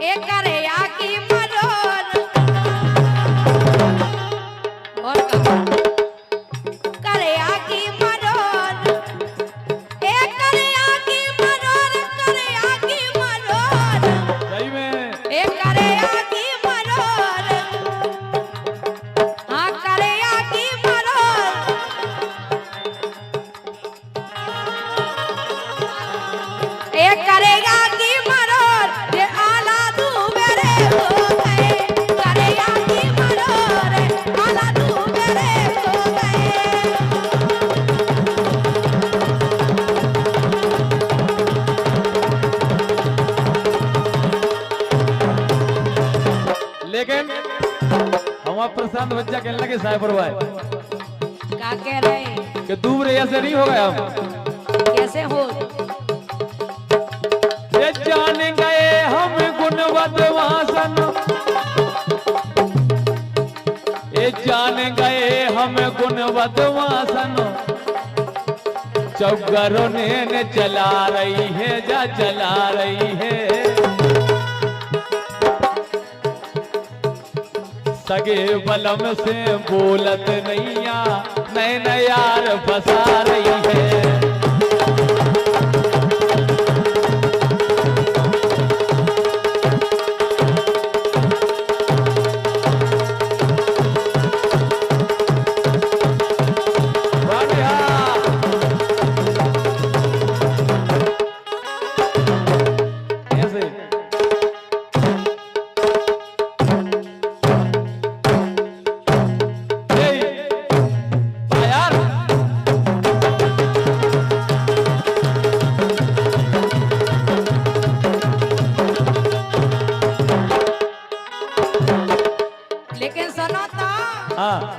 एक करे आकी मरोर और करे आकी मरोर एक करे आकी मरोर करे आकी मरोर सही में एक करे आकी मरोर हाँ करे आकी मरोर एक करेगा की मरोर ये आला तू मेरे हो गए करेगा की मरोर आला तू मेरे हो गए लेकिन हमारा प्रशांत बच्चा कहने लगे साइबर भाई क्या कह रहे हैं कि दूर ऐसे नहीं हो गया हम कैसे हो ये जान गए हम गुणवत वासन ये जान गए हम गुणवत वासन चौगरों ने चला रही है जा चला रही है सगे बलम से बोलत नैया नैन यार फंसा रही है लेकिन सुनो तो हाँ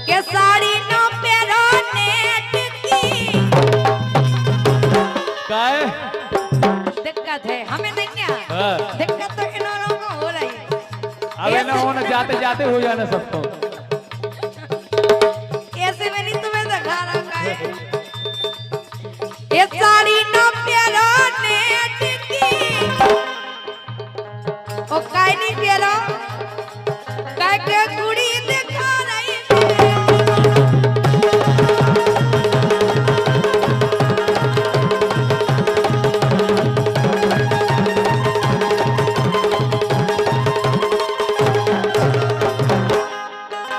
के साड़ी नो पेरो नेट की काय दिक्कत है हमें देंगे हाँ। दिक्कत तो इन लोगों को हो रही अबे ना होना जाते जाते हो जाना सबको ऐसे में नहीं तुम्हें दिखा रखा है ये साड़ी नो पेरो नेट की ओ काई नहीं पेरो काय के कुड़ी दिखा रही है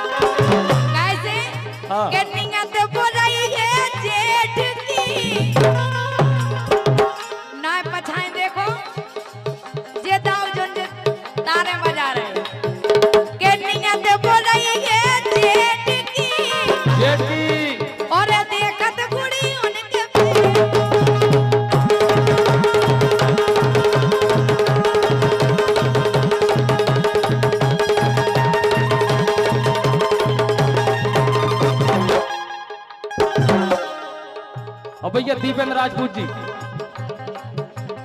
कैसे हाँ। कन्निया तो बोल रही है जेठ की ना पछाएं देखो जे दाव जो तारे बजा रहे कन्निया तो बोल रही है जेठ की जेठी और देखत कुड़ी उनके और भैया दीपेंद्र राजपूत जी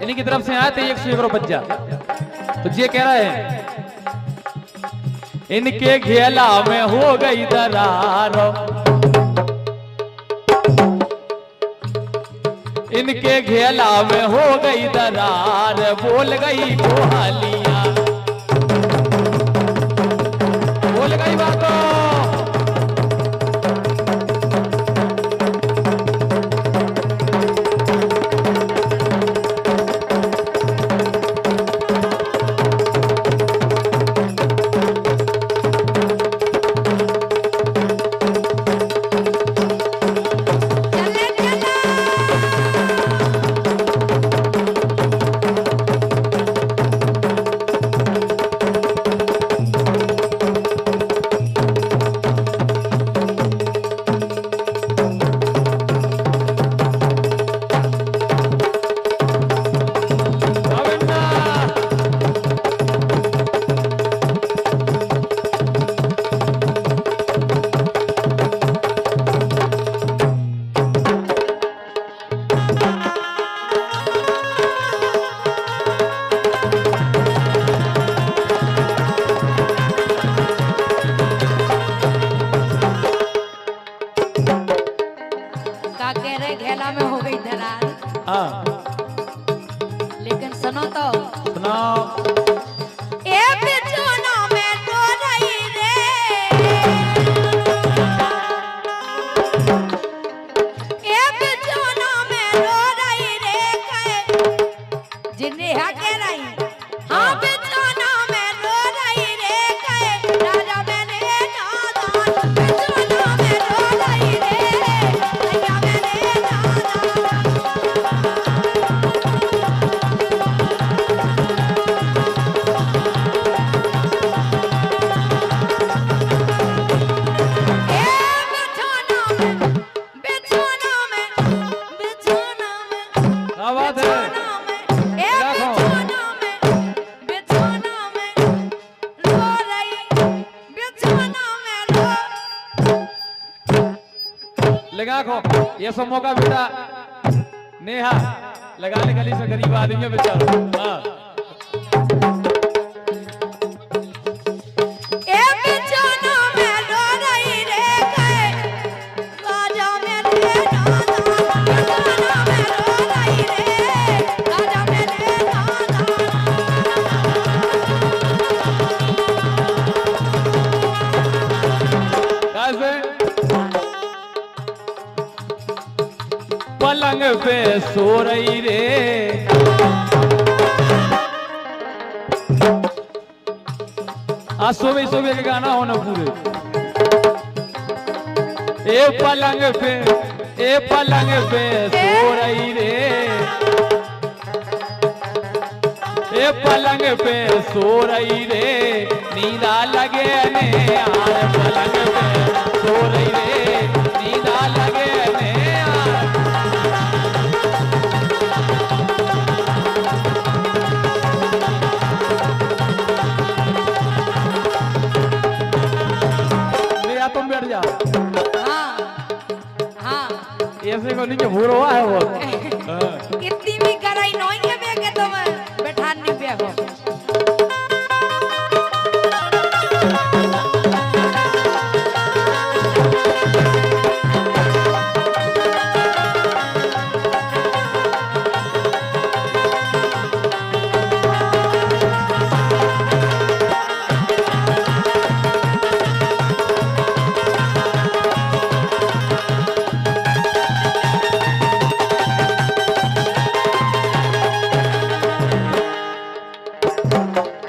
इन्हीं की तरफ से आए थे 111 बच्चा तो ये कह रहे हैं इनके घेला में हो गई दरार इनके घेला में हो गई दरार बोल गई कोहालियां बोल गई बातों चले चला लेकिन सुनो तो सुनाओ। ए बिछोना में तो रही रे ए बिछोना में रो रही रे कहे जिन्हें हके रही हाँ बिछोना में रो रही रे कहे राजा मैंने नादान बिछोना में रो रही रे राजा मैंने नादान क्या बात है? लगा को ये सब मौका बेटा नेहा लगाने गली से गरीब आदमी है बेचारा। हाँ कैसे पलंग पे सो रही रे आज सुबह सुबह के गाना हो ना पूरे। ए पलंग पे सो रही रे ए पलंग पे सो रही रे नींदा लगे ने यार पलंग पे सो रही रे नींदा लगे ने यार। ले तुम बैठ जा। ऐसे को नीचे भूर हुआ है वो। इतनी भी गराई नहीं है बेगे तो मैं बैठान नहीं पे हो।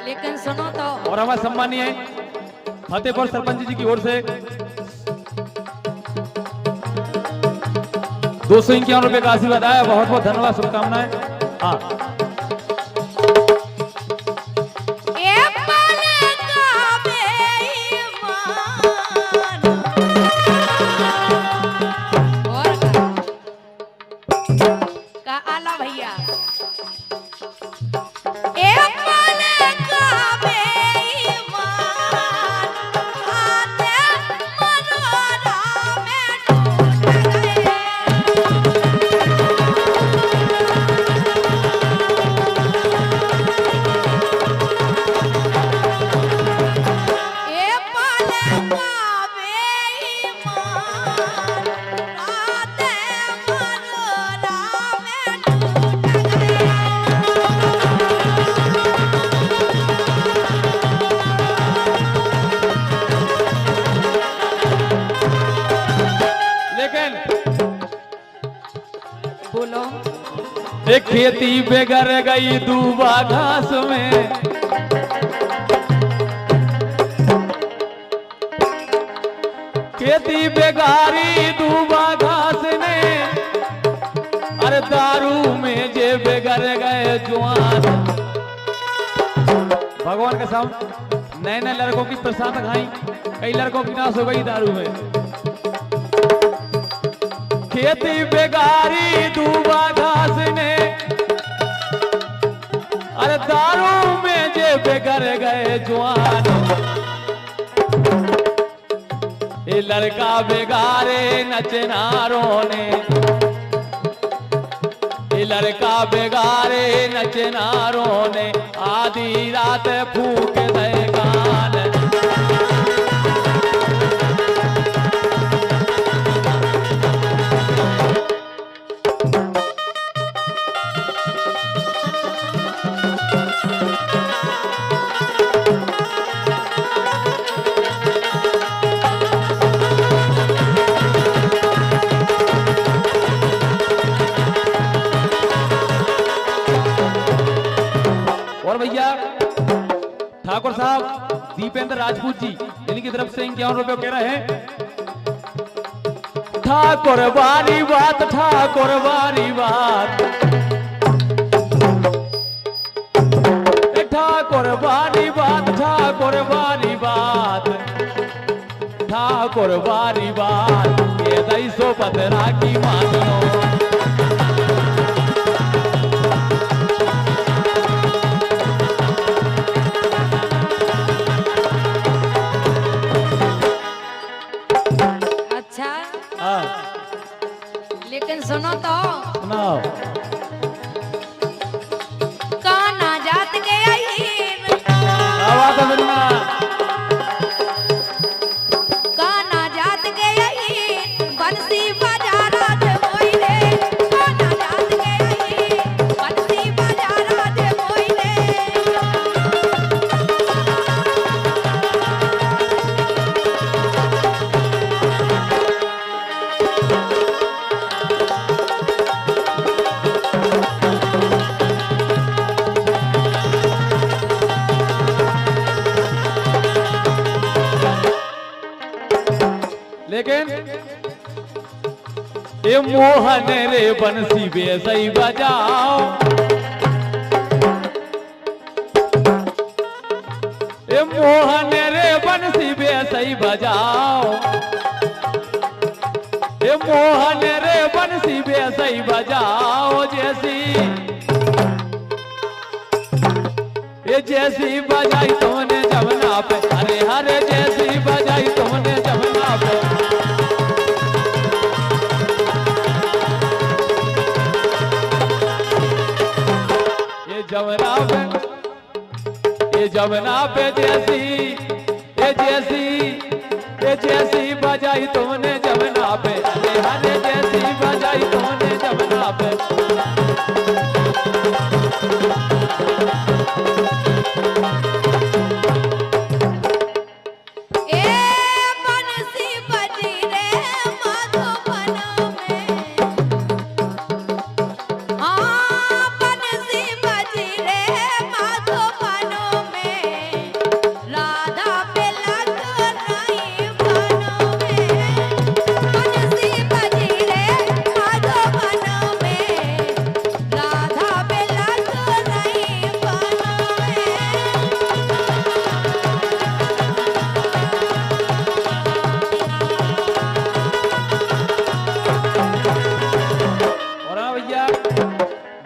लेकिन सुनो तो और हमारे सम्मानीय फतेहपुर सरपंच जी की ओर से 251 रुपए का आशीर्वाद आया। बहुत बहुत धन्यवाद, शुभकामनाएं। हाँ ए पलंग बेईमान और का आला भैया ए पलंग बेईमान आते मनोरा में टूट गए। ए पलंग बेईमान आते मनोरा में टूट गए। लेकिन बोलो एक खेती बेगर गई दूबा घास में खेती बेगारी दूबा घास ने अरे दारू में जे बेगर गए जवान। भगवान के सामने नए नए लड़कों की प्रसाद खाई, कई लड़कों की नाश हो गई दारू में। खेती बेगारी दूबा घास ने अरे दारू में जे बेगर गए जवान। ये लड़का बेगारे नचनारों ने ये लड़का बेगारे नचनारों ने आधी रात फूक दे गान। और भैया ठाकुर साहब दीपेंद्र राजपूत जी इनकी तरफ से 51 रुपए कह रहे हैं। ठाकुर वारी बात, ठाकुर वारी बात, ठाकुर वारी बात, ठाकुर वारी बात, ठाकुर वारी बात, ये 250 पतरा की मान लो। अच्छा हाँ लेकिन सुनो तो सुनाओ। काना जात गया आवाज बन्ना काना जात गया बंसी बजा राज मोई रे काना जात गया बंसी बजा राज मोई रे लेकिन ये मोहन रे बंसी बेसई बजाओ, ये मोहन रे बंसी बेसई बजाओ, ये मोहन रे बंसी बेसई बजाओ, जैसी बजाई तुमने जमुना पे, अरे हरे जैसी बजाई तुमने जमुना पे। ये जमुना पे जैसी बजाई तुमने जमुना पे, अरे हरे जैसी बजाई तुमने जमुना पे।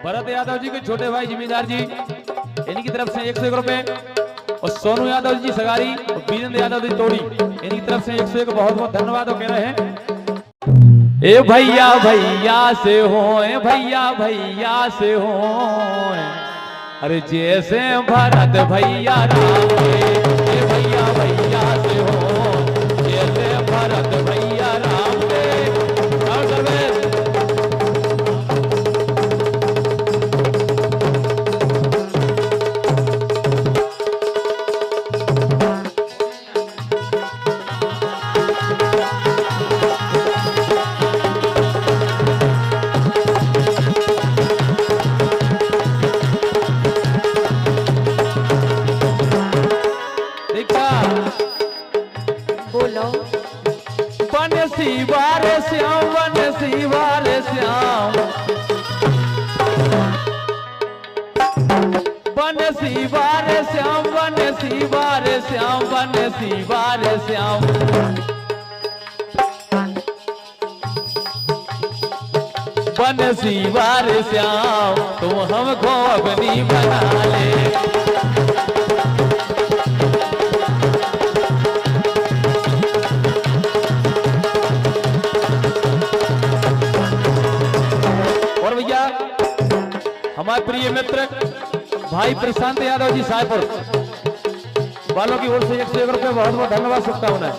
भरत यादव जी के छोटे भाई जिम्मेदार जी इनकी तरफ से 101 रुपए, और सोनू यादव जी सगारी और वीरेंद्र यादव जी तोड़ी इनकी तरफ से 101 बहुत बहुत धन्यवाद कह रहे हैं। ए भैया भैया से हो, ए भैया भैया से हो, अरे जैसे भरत भैया राम के, ए भैया भैया से हो, जैसे भरत भैया राम के। और सर्वेश बोलो बनसी वारे श्याम, बनसी वारे श्याम, बनसी वारे श्याम, बनसी वारे श्याम, बनसी वारे श्याम, बनसी वारे श्याम, तुम हमको अपनी बना ले। हमारे प्रिय मित्र भाई प्रशांत यादव जी सायपुर वालों की ओर से 101 रुपए बहुत बहुत धन्यवाद, शुभकामनाएं।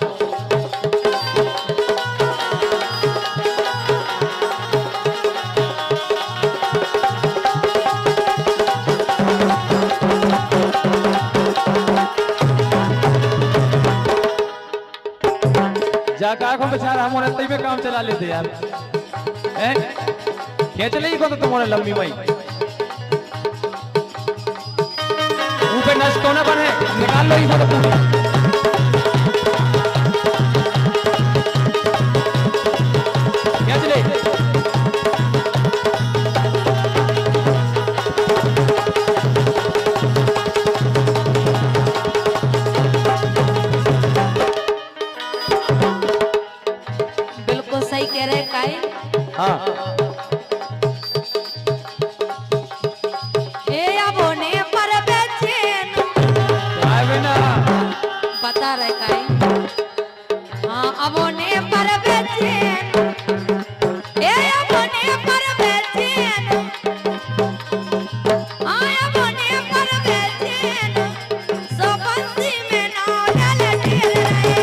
जाकर आंखों बेचारा हम तई में काम चला लेते यार, क्या चलेगी को तो तुम्हारे लंबी माई। लो ही मत पूरी। क्या चले बिल्कुल सही कह रहे काई। हाँ ए अबोने पर बेचैन आए बिना बता रहे काई। हाँ अबोने पर बेचैन ए अबोने पर बेचैन हाँ अबोने पर बेचैन सो बंसी में नाव डाल ढेर रहे।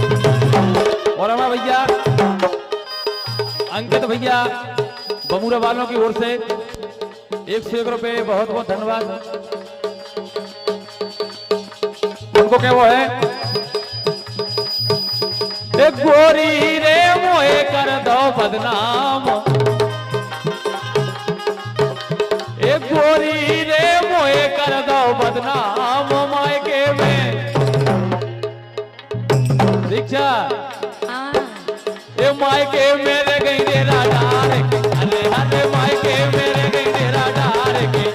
और हमारा भैया अंकित भैया बमूरा वालों की ओर से 101 रुपए बहुत बहुत धन्यवाद। उनको क्या वो है एक गोरी रे मोए कर दो बदनाम एक गोरी रे मोए कर दो बदनाम मायके में दीक्षा हाँ ए मायके मेरे गई डेरा डार के अरे अरे मायके मेरे गई डेरा डार के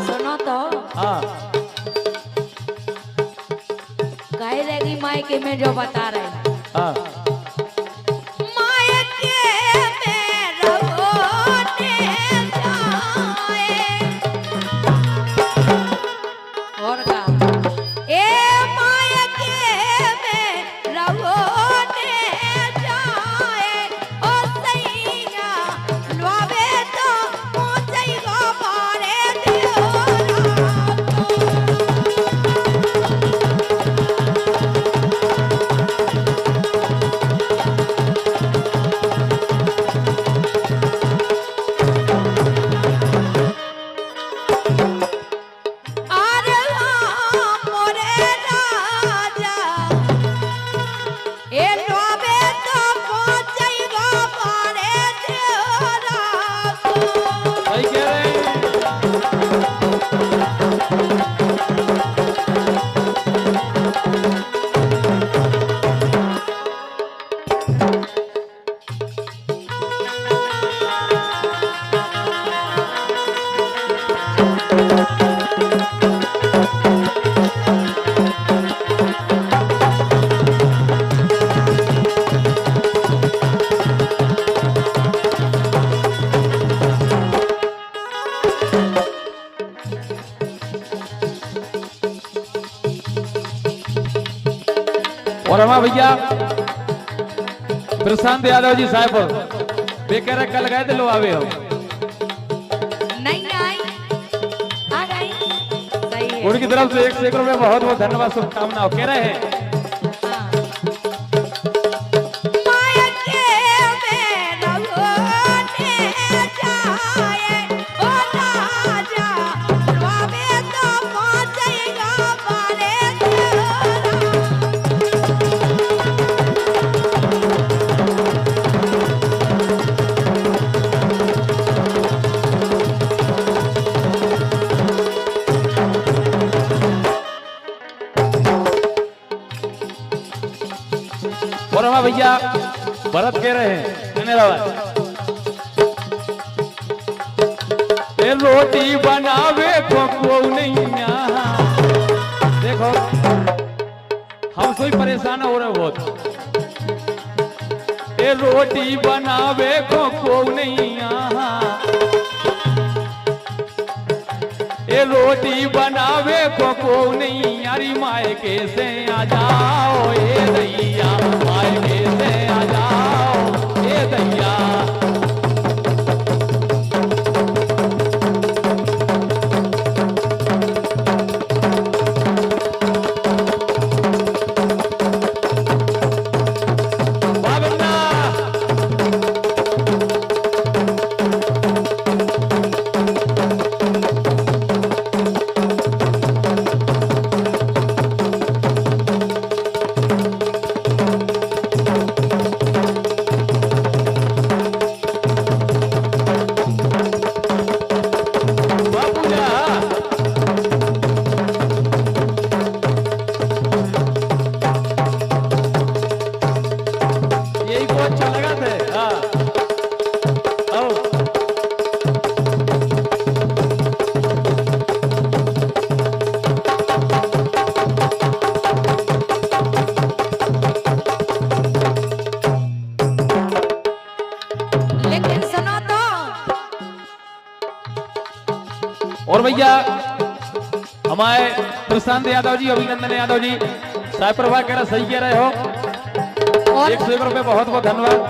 सुनो तो हाँ कह रहेगी मायके में जो बता रहे हैं। हाँ मायके में रहोने जाए और का ए मायके में रहोने जाए ओ सैया लुआवे तो पहुंचई गो बारे दियोरा अरे मोरे राजा ए लोबे तो पहुंचई गो बारे दियोरा सही कह रहे हैं और हमारा भैया प्रशांत यादव जी साहेबपुर वे कह रहे कल गए थे लो आवे हम नहीं आई आ गई सही है। उनकी तरफ से 101 रुपए बहुत बहुत धन्यवाद शुभकामनाओं कह रहे हैं हाँ। मायके में रहोने जाए ओ राजा लुआवे तो पहुंचई गो बारे दियोरा और हमारा भैया भरत कह रहे हैं धन्यवाद ए रोटी बनावे को नहीं यहाँ देखो हम सोई परेशान हो रहे बहुत ए रोटी बनावे को नहीं यहाँ ए रोटी बनावे को नहीं यारी मायके से आ जाओ ए दैया मायके से आ जाओ ए दैया बाबन्ना और भैया हमारे प्रशांत यादव जी, अभिनंदन यादव जी, साय प्रभा कह रहा सही कह रहे हो। और 101 रुपए, बहुत बहुत धन्यवाद।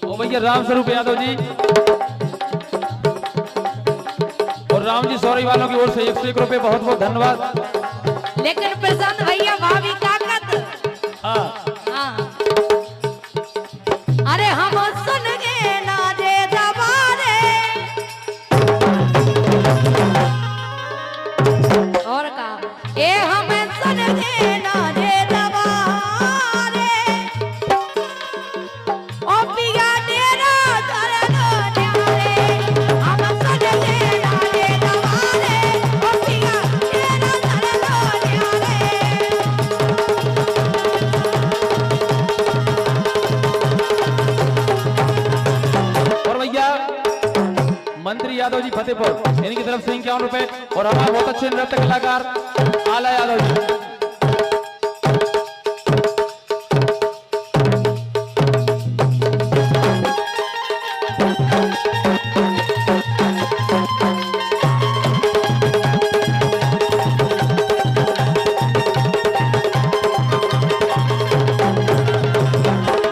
और भैया राम स्वरूप यादव जी और राम जी सौरी वालों की ओर से 101 रुपए, बहुत बहुत धन्यवाद। लेकिन प्रशांत भैया भाभी का कत हाँ हाँ। अरे हम सुन गए ना जे दबारे और का ए हम सुन गए ना जे दबारे ओ पिया तेरा दर्द न्यारे हम सुन गए ना जे दबारे ओ पिया तेरा दर्द न्यारे। और भैया मंत्री यादव जी फतेहपुर, इनकी तरफ से 51 रुपए। और हमारे बहुत अच्छे नृत्य कलाकार आला यादव जी।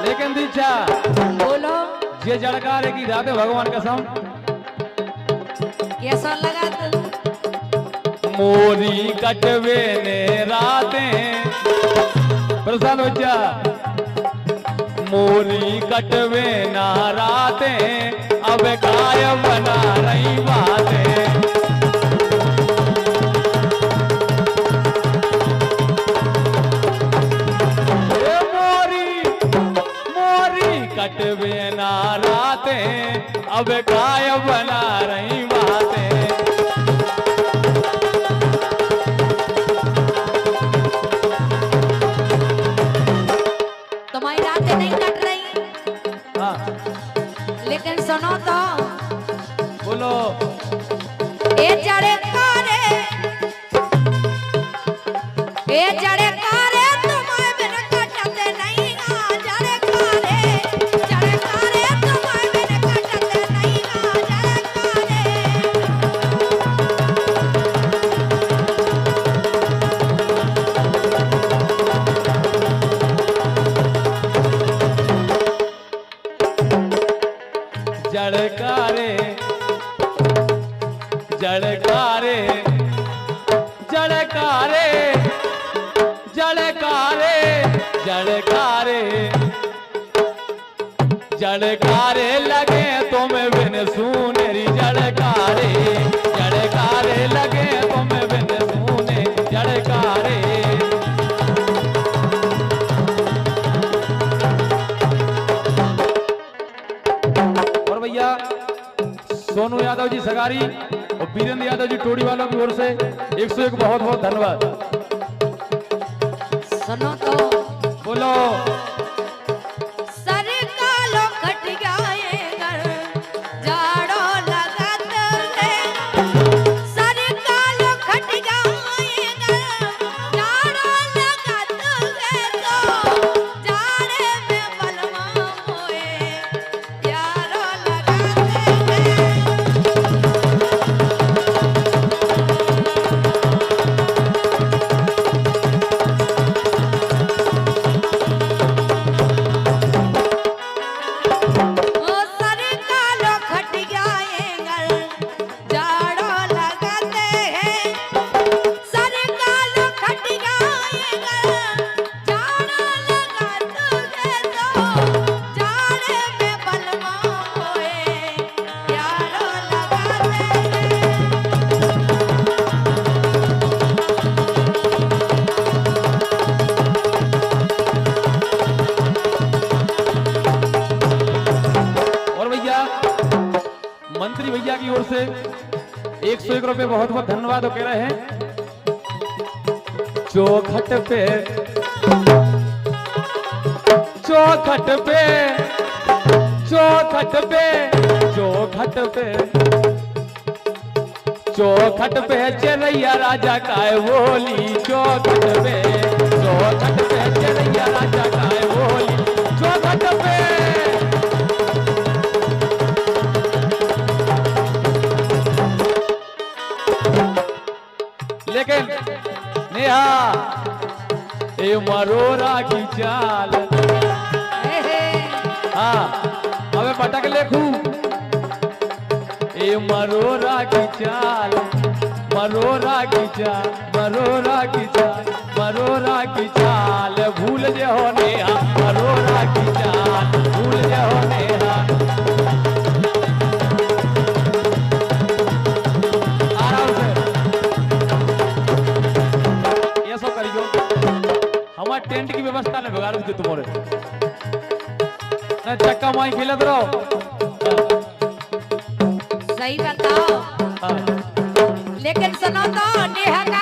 लेकिन दीक्षा बोलो ये जड़कार की रात है, भगवान कसम कैसा लगा तू मोरी कटवे ने रातें, प्रसाद बच्चा, मोरी कटवे ना रातें, अब काय बना रही बातें। ए मोरी कटवे ना रातें, अब काय बना रही बातें। तुम्हारी रातें नहीं कट रही, हाँ लेकिन सुनो तो बोलो। ए जड़े कारे तुम्हारे बिन कटते नहीं आ जड़े कारे तुम्हारे बिन कटते नहीं आ जड़े जड़कारे जड़कारे जड़कारे जड़कारे जड़कारे जड़कारे लगे तुम बिन सुनेरी जड़कारे जड़कारे लगे तुम बिन सुने जड़कारे। और भैया सोनू यादव जी सगारी और वीरेंद्र यादव जी टोड़ी वालों की ओर से 101 बहुत बहुत धन्यवाद। सुनो तो बोलो। सर कालो खट गए घर जाड़ो लगत है सर कालो खट गए घर जाड़ो लगत है तो जाड़े में बलवा मोए यारो लगत है। ओ सर कालो खट गए घर जाड़ो लगते हैं सर कालो खट गए घर जाड़ो लगते हैं तो जाड़े में बलवा मोए यारो लगते हैं। और भैया मंत्री भैया की ओर से 101 रुपए बहुत बहुत धन्यवाद। वो कह रहे हैं चौखट पे चौखट पे चौखट पे चौखट पे चौखट पे चरैया राजा काय बोली चौखट पे चरैया राजा काय बोली चौखट पे मरोरा की चाल, मरोरा की चाल, मरोरा की चाल, मरोरा की चाल भूल जे हो नेहा, मरोरा की चाल भूल जे हो नेहा। आराम से ये सब करियो, हमारे टेंट की व्यवस्था न बिगाड़ दी तुम्हारे, न चक्का माई खेलत रहो। सही बताओ, हाँ। लेकिन सुनो तो नेहा का